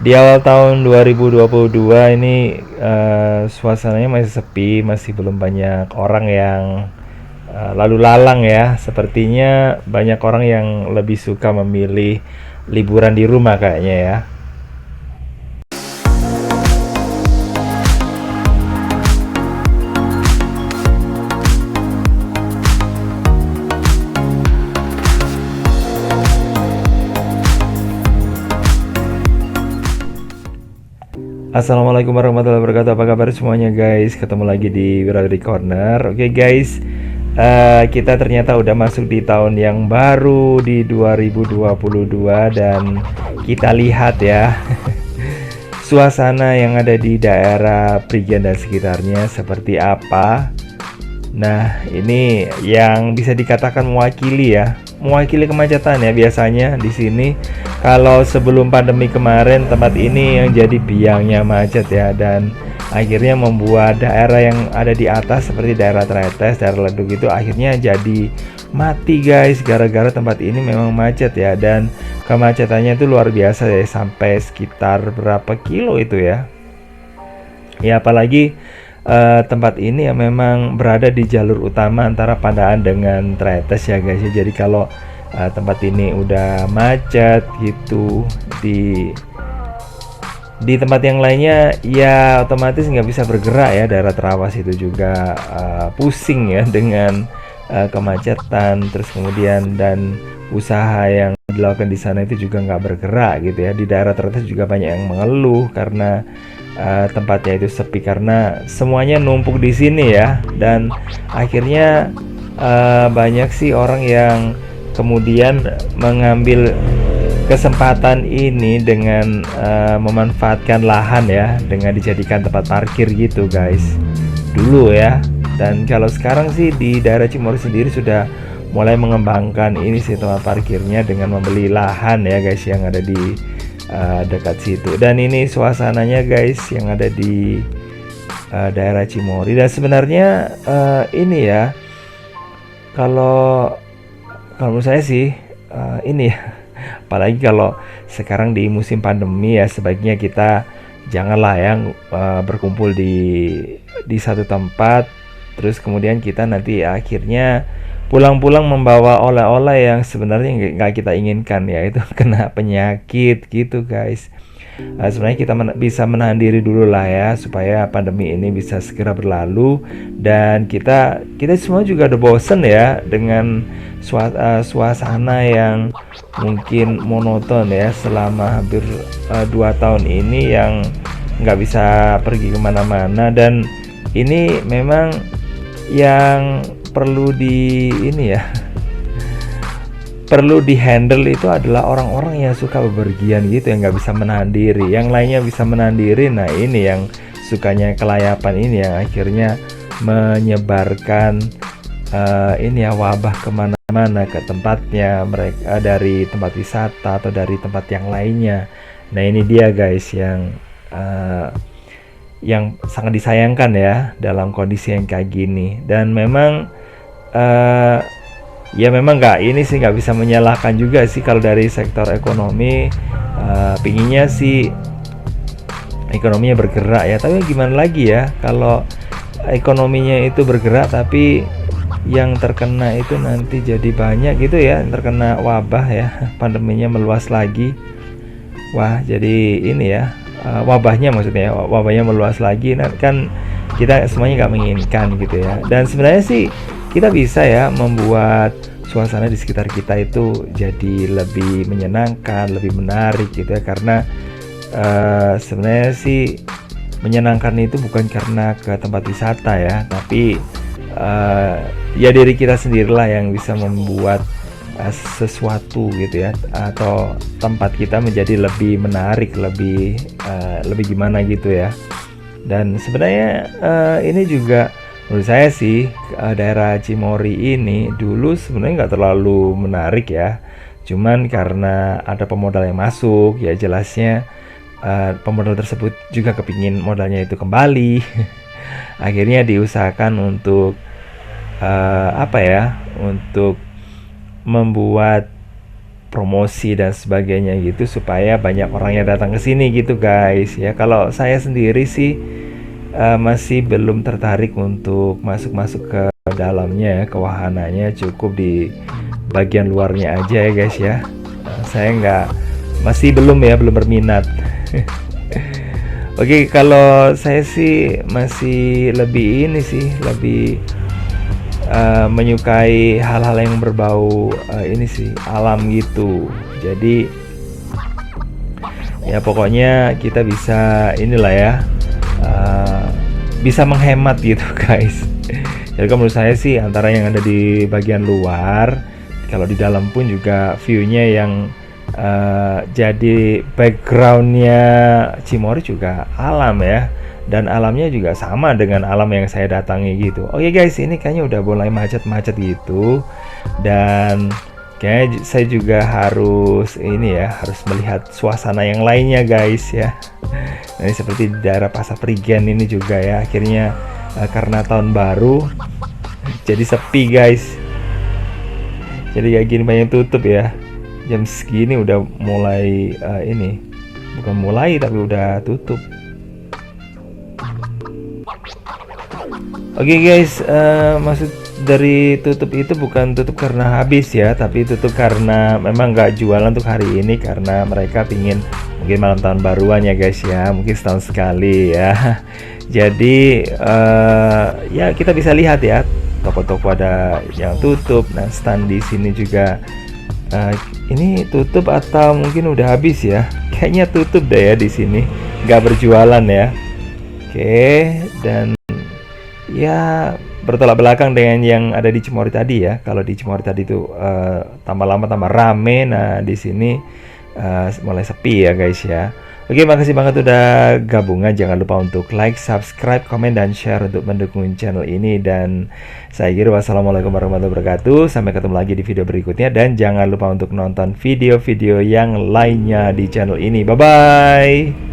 Di awal tahun 2022 ini suasananya masih sepi, masih belum banyak orang yang lalu lalang ya. Sepertinya banyak orang yang lebih suka memilih liburan di rumah kayaknya ya. Assalamualaikum warahmatullahi wabarakatuh. Apa kabar semuanya guys? Ketemu lagi di Wiradi Corner. Oke guys, kita ternyata udah masuk di tahun yang baru di 2022 dan kita lihat ya suasana yang ada di daerah Prigen dan sekitarnya seperti apa. Nah, ini yang bisa dikatakan mewakili kemacetan ya biasanya di sini. Kalau sebelum pandemi kemarin tempat ini yang jadi biangnya macet ya dan akhirnya membuat daerah yang ada di atas seperti daerah Tretes, daerah Leduk itu akhirnya jadi mati guys gara-gara tempat ini memang macet ya dan kemacetannya itu luar biasa ya sampai sekitar berapa kilo itu ya. Ya apalagi tempat ini ya memang berada di jalur utama antara Pandaan dengan Tretes ya guys ya. Jadi kalau tempat ini udah macet gitu di tempat yang lainnya ya otomatis nggak bisa bergerak ya. Daerah Terawas itu juga pusing ya dengan kemacetan, terus kemudian dan usaha yang dilakukan di sana itu juga nggak bergerak gitu ya. Di daerah Tretes juga banyak yang mengeluh karena tempatnya itu sepi karena semuanya numpuk di sini ya dan akhirnya banyak sih orang yang kemudian mengambil kesempatan ini dengan memanfaatkan lahan ya dengan dijadikan tempat parkir gitu guys dulu ya. Dan kalau sekarang sih di daerah Cimory sendiri sudah mulai mengembangkan ini sih tempat parkirnya dengan membeli lahan ya guys yang ada di dekat situ. Dan ini suasananya guys yang ada di daerah Cimory. Dan sebenarnya ini ya kalau kalau menurut saya sih ini ya apalagi kalau sekarang di musim pandemi ya sebaiknya kita janganlah yang berkumpul di satu tempat terus kemudian kita nanti akhirnya pulang-pulang membawa oleh-oleh yang sebenarnya nggak kita inginkan ya itu kena penyakit gitu guys. Sebenarnya kita bisa menahan diri dulu lah ya supaya pandemi ini bisa segera berlalu dan kita semua juga udah bosen ya dengan suasana yang mungkin monoton ya selama hampir 2 tahun ini yang nggak bisa pergi kemana-mana. Dan ini memang yang perlu di ini ya perlu dihandle itu adalah orang-orang yang suka bepergian gitu yang nggak bisa menahan diri. Yang lainnya bisa menahan diri, nah ini yang sukanya kelayapan ini yang akhirnya menyebarkan ini ya wabah kemana-mana ke tempatnya mereka dari tempat wisata atau dari tempat yang lainnya. Nah ini dia guys yang sangat disayangkan ya dalam kondisi yang kayak gini. Dan memang ya memang nggak bisa menyalahkan juga sih kalau dari sektor ekonomi pinginnya sih ekonominya bergerak ya, tapi gimana lagi ya kalau ekonominya itu bergerak tapi yang terkena itu nanti jadi banyak gitu ya, yang terkena wabah ya pandeminya meluas lagi. Wah jadi ini ya wabahnya maksudnya wabahnya meluas lagi nah, kan kita semuanya nggak menginginkan gitu ya. Dan sebenarnya sih kita bisa ya membuat suasana di sekitar kita itu jadi lebih menyenangkan, lebih menarik gitu ya karena sebenarnya sih menyenangkan itu bukan karena ke tempat wisata ya, tapi ya diri kita sendirilah yang bisa membuat sesuatu gitu ya atau tempat kita menjadi lebih menarik, lebih gimana gitu ya. Dan sebenarnya ini juga menurut saya sih daerah Cimory ini dulu sebenarnya nggak terlalu menarik ya. Cuman karena ada pemodal yang masuk ya jelasnya pemodal tersebut juga kepingin modalnya itu kembali. Akhirnya diusahakan untuk apa ya untuk membuat promosi dan sebagainya gitu supaya banyak orang yang datang ke sini gitu guys ya. Kalau saya sendiri sih masih belum tertarik untuk masuk-masuk ke dalamnya, ke wahananya, cukup di bagian luarnya aja ya guys ya. Saya nggak, masih belum ya, belum berminat. Oke, kalau saya sih masih lebih ini sih, lebih menyukai hal-hal yang berbau ini sih, alam gitu. Jadi ya pokoknya kita bisa inilah ya, bisa menghemat gitu guys. Jadi kalau menurut saya sih antara yang ada di bagian luar, kalau di dalam pun juga view-nya yang jadi background-nya Cimory juga alam ya, dan alamnya juga sama dengan alam yang saya datangi gitu. Oke guys, ini kayaknya udah mulai macet-macet gitu, dan kayaknya saya juga harus ini ya, harus melihat suasana yang lainnya guys ya. Nah, ini seperti di daerah Pasar Prigen ini juga ya, akhirnya karena tahun baru jadi sepi guys. Jadi kayak gini banyak tutup ya. Jam segini udah mulai ini, bukan mulai tapi udah tutup. Oke guys, maksud dari tutup itu bukan tutup karena habis ya, tapi tutup karena memang nggak jualan untuk hari ini karena mereka pingin mungkin malam tahun baruan ya guys ya, mungkin setahun sekali ya. Jadi ya kita bisa lihat ya, toko-toko ada yang tutup. Nah, stand di sini juga ini tutup atau mungkin udah habis ya? Kayaknya tutup deh ya di sini, nggak berjualan ya. Oke, dan ya bertolak belakang dengan yang ada di Cimory tadi ya. Kalau di Cimory tadi itu tambah lama tambah rame. Nah, di sini mulai sepi ya guys ya. Oke, makasih banget udah gabungan. Jangan lupa untuk like, subscribe, komen, dan share untuk mendukung channel ini. Dan saya kira wassalamualaikum warahmatullahi wabarakatuh. Sampai ketemu lagi di video berikutnya. Dan jangan lupa untuk nonton video-video yang lainnya di channel ini. Bye-bye.